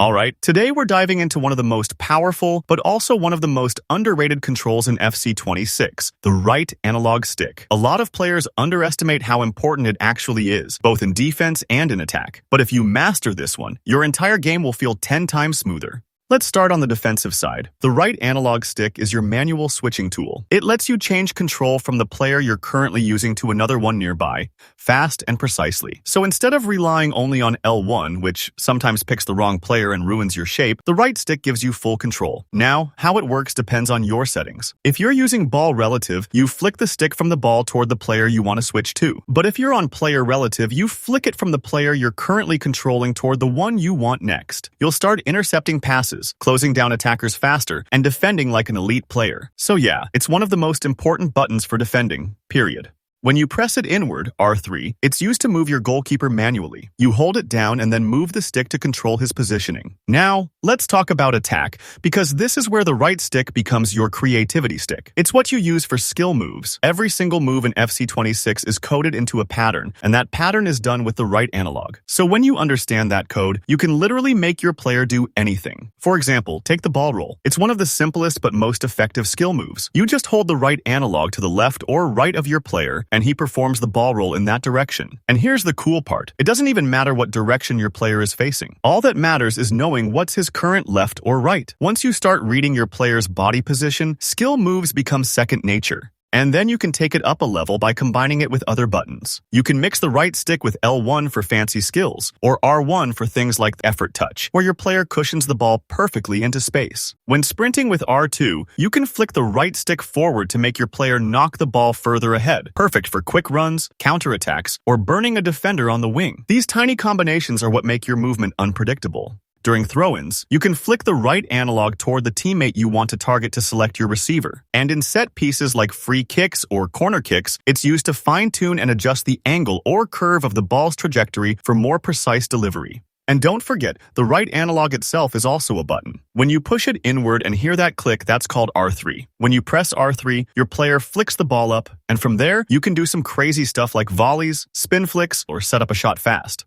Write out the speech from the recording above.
Alright, today we're diving into one of the most powerful, but also one of the most underrated controls in FC26, the right analog stick. A lot of players underestimate how important it actually is, both in defense and in attack. But if you master this one, your entire game will feel 10 times smoother. Let's start on the defensive side. The right analog stick is your manual switching tool. It lets you change control from the player you're currently using to another one nearby, fast and precisely. So instead of relying only on L1, which sometimes picks the wrong player and ruins your shape, the right stick gives you full control. Now, how it works depends on your settings. If you're using ball relative, you flick the stick from the ball toward the player you want to switch to. But if you're on player relative, you flick it from the player you're currently controlling toward the one you want next. You'll start intercepting passes, closing down attackers faster, and defending like an elite player. So yeah, it's one of the most important buttons for defending, period. When you press it inward, R3, it's used to move your goalkeeper manually. You hold it down and then move the stick to control his positioning. Now, let's talk about attack, because this is where the right stick becomes your creativity stick. It's what you use for skill moves. Every single move in FC26 is coded into a pattern, and that pattern is done with the right analog. So when you understand that code, you can literally make your player do anything. For example, take the ball roll. It's one of the simplest but most effective skill moves. You just hold the right analog to the left or right of your player, and he performs the ball roll in that direction. And here's the cool part. It doesn't even matter what direction your player is facing. All that matters is knowing what's his current left or right. Once you start reading your player's body position, skill moves become second nature. And then you can take it up a level by combining it with other buttons. You can mix the right stick with L1 for fancy skills, or R1 for things like effort touch, where your player cushions the ball perfectly into space. When sprinting with R2, you can flick the right stick forward to make your player knock the ball further ahead, perfect for quick runs, counterattacks, or burning a defender on the wing. These tiny combinations are what make your movement unpredictable. During throw-ins, you can flick the right analog toward the teammate you want to target to select your receiver. And in set pieces like free kicks or corner kicks, it's used to fine-tune and adjust the angle or curve of the ball's trajectory for more precise delivery. And don't forget, the right analog itself is also a button. When you push it inward and hear that click, that's called R3. When you press R3, your player flicks the ball up, and from there, you can do some crazy stuff like volleys, spin flicks, or set up a shot fast.